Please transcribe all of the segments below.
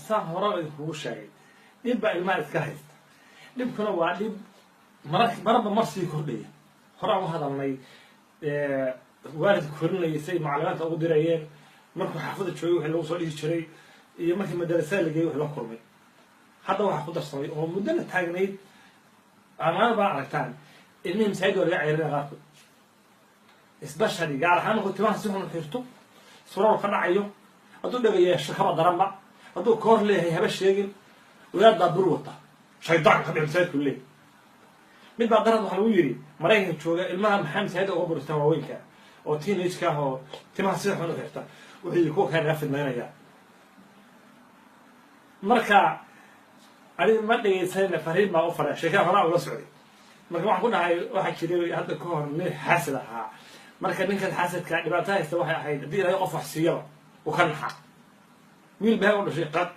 saan hore kugu sheegay dhib baa ilmaha iska haysta dhibkuna waa dhib marba mar sii kordhaya horaan u hadalnay waalidka korinayay say macallimiinta ugu dirayeen markuu xaafada joogay wixii lagu soo dhihi jiray iyo markii madarasada la geeyey wix la kulmay hadda waxaa ku darsamay oo muddo la taagnayd amaan baa aragtaan ilmihii masaajid waa laga ceyrina qaarkood isbashari gaar ahaan markuu timaha si xun u xirto surar ka dhacayo hadduu dhaga yeesho kaba daranba hadduu koor leeyahay haba sheegin wadaad baa bur wata shaydaan ka dhici masaajidku leeyahay mid baa darad waxaa lagu yidhi maraykanka jooga ilmaha maxaa masaajida uga buristaan waaweynka oo teenage-ka ah oo timaha sida xun u xirta wuxuu yidhi kuwa kaa naga fidnaynayaa marka aniga ma dhegaysanayna fariin baa u faray sheekada horaa ula socday marka waxaan ku dhahay waxaa jiray hadda ka hor nin xaasid ahaa marka ninkan xaasidka dhibaato haysta waxay ahayd haddii ilaahay qof wax siiyaba uu ka naxa wiil baa u dhashay qad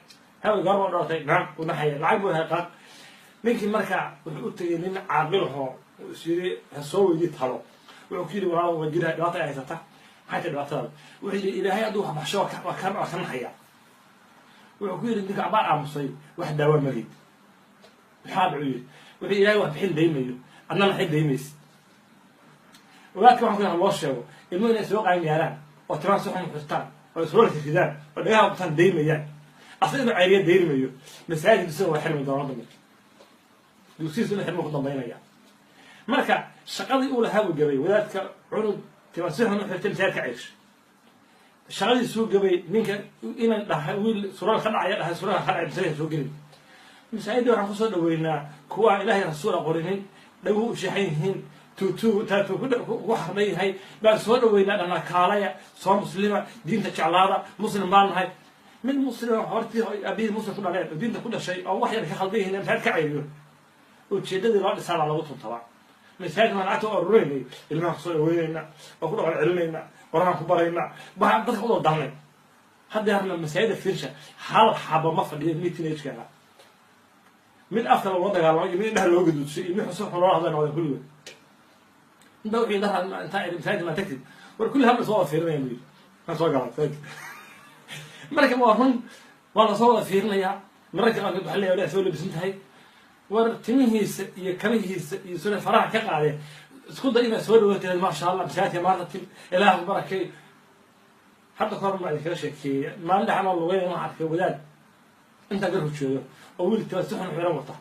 haway gaar baa dhalatay naam u naxaya lacag buu hay qad ninkii marka wuxuu u tegay nin caaqil ahoo isyidhi ha soo weydii talo wuxuu ku yidhi walaal waa jira dhibaato ay haysata maxay tahay dhibaatada wuxuu yidhi ilaahay hadduu wax baxsho waa ka naxaya wuxuu ku yidhi ninka abaar aamusay wax daawa magid maxaa buu yidhi wuxuu ilaahay wax bixin daymayo adna maxay daymaysid walaadka waxaan ku yahay loo sheego ilmuhu inay soo qaan gaaraan oo timaha si xun xirtaan oo isroolka ridaan oo dhagaha qabtaan daymayaan asla inuu cayriya dayrimayo masaajid isagoo waa xirmi doona dambe dugsihiisu inuu xirmo ku dambaynaya marka shaqadii uu lahaa buu gabay wadaadka cunug timaha si xun u xirtay masaajidka cayrsha shaqadiisuu gabay ninka inaan dhahay wiil sural ka dhacaya dhahay suralka ka dhacay masaajidka soo gelin masaajidda waxaan kusoo dhaweynaa kuwa ilaahay rasuul a qorinin dhaguhu u sheexan yihiin taatu ku xardan yahay baan soo dhaweynaa dhanaa kaalaya soo muslima diinta jeclaada muslim baan nahay mid muslima hortii abihii muslim ku dhaleen oo diinta ku dhashay oo wax yar ka khaldan yihiin masaajid ka cayriyo ujeedadii loo dhisaa baa lagu tuntabaa masaajid maan lacagta oo aruureynay ilmaha kusoo dhaweynayna oo ku dhaqan celinayna qoraan ku barayna baa dadka udoo dalnay hadda harna masaajida fiirsha hal xaba ma fadhiyo mid teenage-ka mid afka lagula dagaalamo iyo mid indhaha loo gaduudsay iyo mid xusuux xun loola hadlay noqdeen kulligood inta wixii daraa intaa masaajid maa tagtid war kulli habla soo wada fiirinaya buu yidhi kaan soo gala masaajid marka waa run waa la soo wada fiirinayaa mararka qaarkood waxaa leeyahay soo labisan tahay war timihiisa iyo kabihiisa iyo sida faraha ka qaadeen isku day inaad soo dhawaatid maasha allah masaajidka maanta tim ilaahu barakay hadda ka hor baa idinkaga sheekeeyey maalin dhaxanoo lugeyn waxaan arkay wadaad intaa gar hujooyo oo wiil tiba si xun xiran wata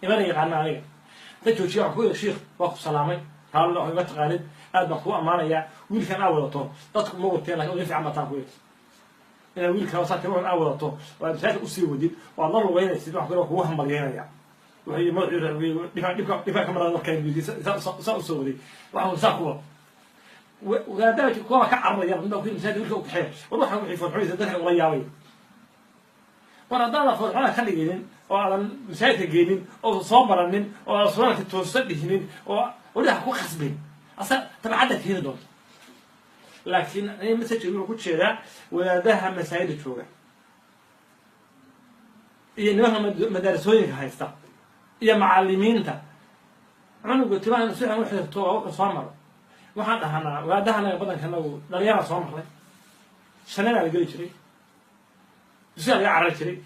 imana yaqaana aniga inta joojiya waxaan ku yidhi shiikh waa ku salaamay haallo wax iga taqaanid aad baan kuu ammaanayaa wiilkan aa wadato dadku ma wateen lakin uga fiican bataan ku yidhi inaad wiilkan saa timahan aa wadato oo aad masaajidka usii wadid oo aad la lugeynaysid waxaan ku yidhi kugu hambalyeynaya wuxuu madaxuu dhibaa ka marada markaan weydiy saa usoo waday waxaan saa kuwa wadaadada kuwa ka cararaya midbaa ku yidhi masaajidka wiilka u kaxeeya war waxaan wixii farxumaysa dadka ula yaabay war haddaadan farxada ka dhiginin oo aadan masaajidka geenin oo soo baranin oo aadan suraalka toosa dhihinin oo wadaha ku khasbin asa tabcadda keeni doonta laakiin aniga message wuxuu ku jeedaa wadaadaha masaajida jooga iyo nimanka madaarisooyinka haysta iyo macallimiinta cunuga timaha inu si xun u xirto waa wuxuu soo maro waxaan dhahanaa wadaadahanaga badankanagu dhalinyaraa soo marray shananaa la geli jiray dusiyaa laga carari jiray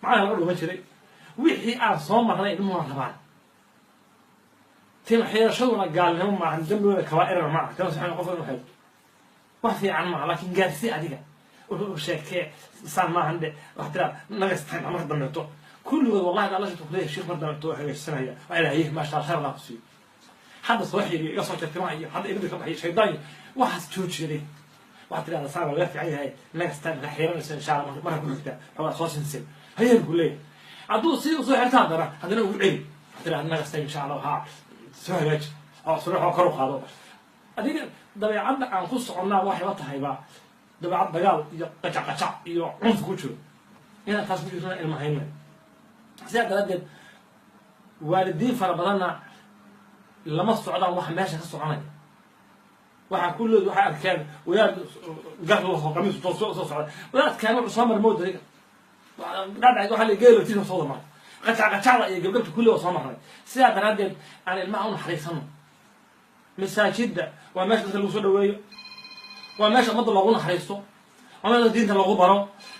macalin laga dhuman jiray wixii aan soo marnay ilmuhuna rabaan tima xirashaduna gaalnimo maahan dambigooda kabaa'irana ma aha tima si xun qof inu xirto wax fiican maaha laakiin gaarsii adiga wuxuu sheekee saan maahan de wax tiraa nagastaan marka dambeeto kulligood wallahi da alla shirta kuleeyahay shiikh mar dambeeto waa hagaajisanaya waa ilaahay maasha allah khayr allah ku siiyo hadda soo xiriyo iga soo jartimaha iyo hadda ilmada ka baxay shaydaan iyo waxaas joojiyay waxaad tirahdaa saan waa laga fiican yahay nagastaan ka xiranaysa insha allah marka ku xigta xoogaa soo sinsin hayeen ku leeyahay hadduu si usoo xirta haddana ugu celi waxaad tirahdaa nagastaan insha allah haa soo hagaaji oo suruux oo kor u qaado adiga dabeecadda aan ku soconnaa waxay la tahayba dabeecad dagaal iyo qajac iyo cunf ku jiro inaan taas ku jirna ilma hayna sidaa daraaddeed waalidiin fara badanna lama socdaan waxa meesha ka soconaya waxaa kullood waxay arkeen wadaad garlaho qamiis soo socda wadaadkaan wuxuu soo maray moodariga dhadhac waxaa la geelo tiisa soo maray qacacda iyo gabgabta kulli waa soo marnay sidaa daraaddeed aan ilmaha u naxariisano masaajidda waa meesha dadka lagu soo dhaweeyo waa meesha ummadda loogu naxariisto ama diinta lagu baro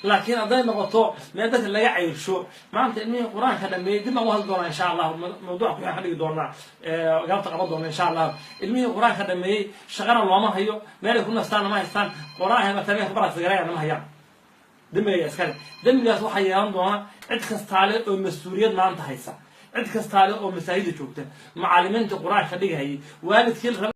laakiin haday noqoto meel dadka laga cayrsho maanta ilmihi quraanka dhameeyay dib aan u hadli doonaa insha Allah mawduuc ku xidhi doonaa galabta qaban doonaa insha Allah ilmihi quraanka dhameeyay shaqana looma hayo meel ay ku nastaan ma haystaan quraanka ma tabeeh baras gareeyaan ma hayaan damiga askari damigaas waxa yeelan doona cid kastaale oo mas'uuliyad maanta haysa cid kastaale oo masaajid joogta macallimiinta quraanka dhigayay waalidkii